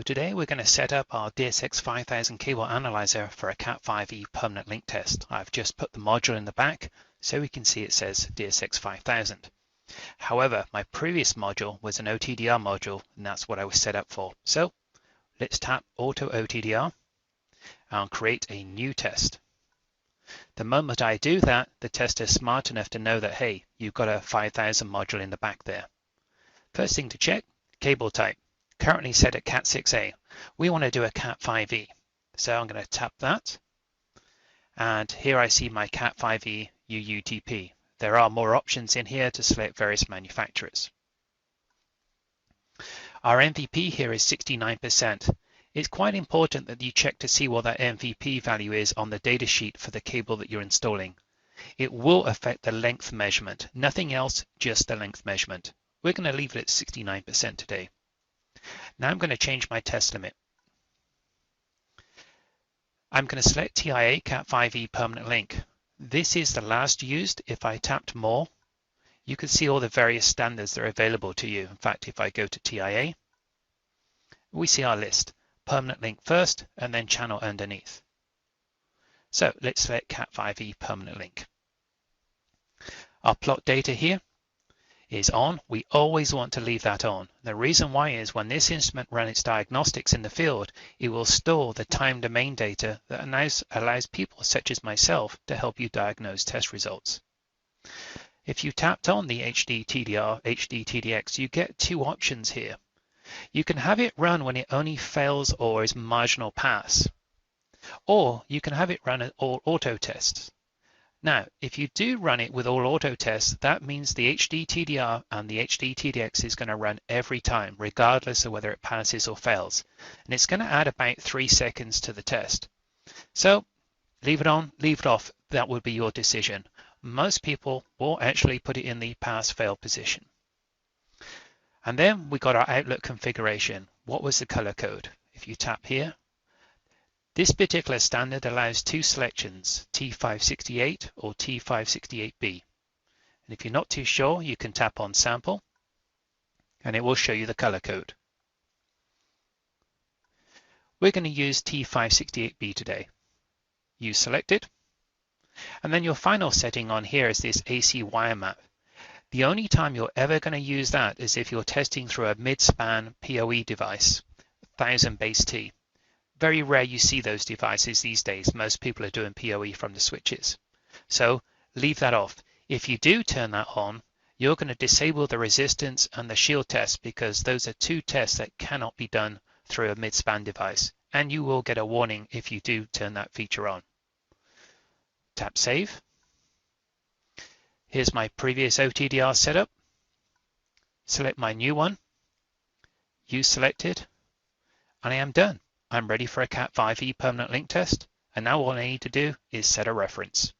So today we're going to set up our DSX 5000 cable analyzer for a Cat5e permanent link test. I've just put the module in the back so we can see it says DSX 5000. However, my previous module was an OTDR module and that's what I was set up for. So let's tap Auto OTDR and create a new test. The moment I do that, the test is smart enough to know that, hey, you've got a 5000 module in the back there. First thing to check, cable type. Currently set at Cat6a. We want to do a Cat5e. So I'm going to tap that. And here I see my Cat5e UUTP. There are more options in here to select various manufacturers. Our MVP here is 69%. It's quite important that you check to see what that MVP value is on the datasheet for the cable that you're installing. It will affect the length measurement. Nothing else, just the length measurement. We're going to leave it at 69% today. Now I'm going to change my test limit. I'm going to select TIA Cat5e permanent link. This is the last used. If I tapped more, you can see all the various standards that are available to you. In fact, if I go to TIA, we see our list. Permanent link first and then channel underneath. So let's select Cat5e permanent link. Our plot data here is on. We always want to leave that on. The reason why is when this instrument runs its diagnostics in the field, it will store the time domain data that allows people such as myself to help you diagnose test results. If you tapped on the HD TDR, HD TDX, you get two options here. You can have it run when it only fails or is marginal pass, or you can have it run at all auto tests. Now, if you do run it with all auto tests, that means the HD TDR and the HD TDX is going to run every time, regardless of whether it passes or fails. And it's going to add about 3 seconds to the test. So leave it on, leave it off. That would be your decision. Most people will actually put it in the pass-fail position. And then we got our outlet configuration. What was the color code? If you tap here, this particular standard allows two selections, T568 or T568B. And if you're not too sure, you can tap on Sample, and it will show you the color code. We're going to use T568B today. Use selected. And then your final setting on here is this AC wire map. The only time you're ever going to use that is if you're testing through a mid-span PoE device, 1000 base T. Very rare you see those devices these days. Most people are doing PoE from the switches. So leave that off. If you do turn that on, you're going to disable the resistance and the shield test because those are two tests that cannot be done through a mid-span device. And you will get a warning if you do turn that feature on. Tap Save. Here's my previous OTDR setup. Select my new one. Use selected. And I am done. I'm ready for a Cat5e permanent link test, and now all I need to do is set a reference.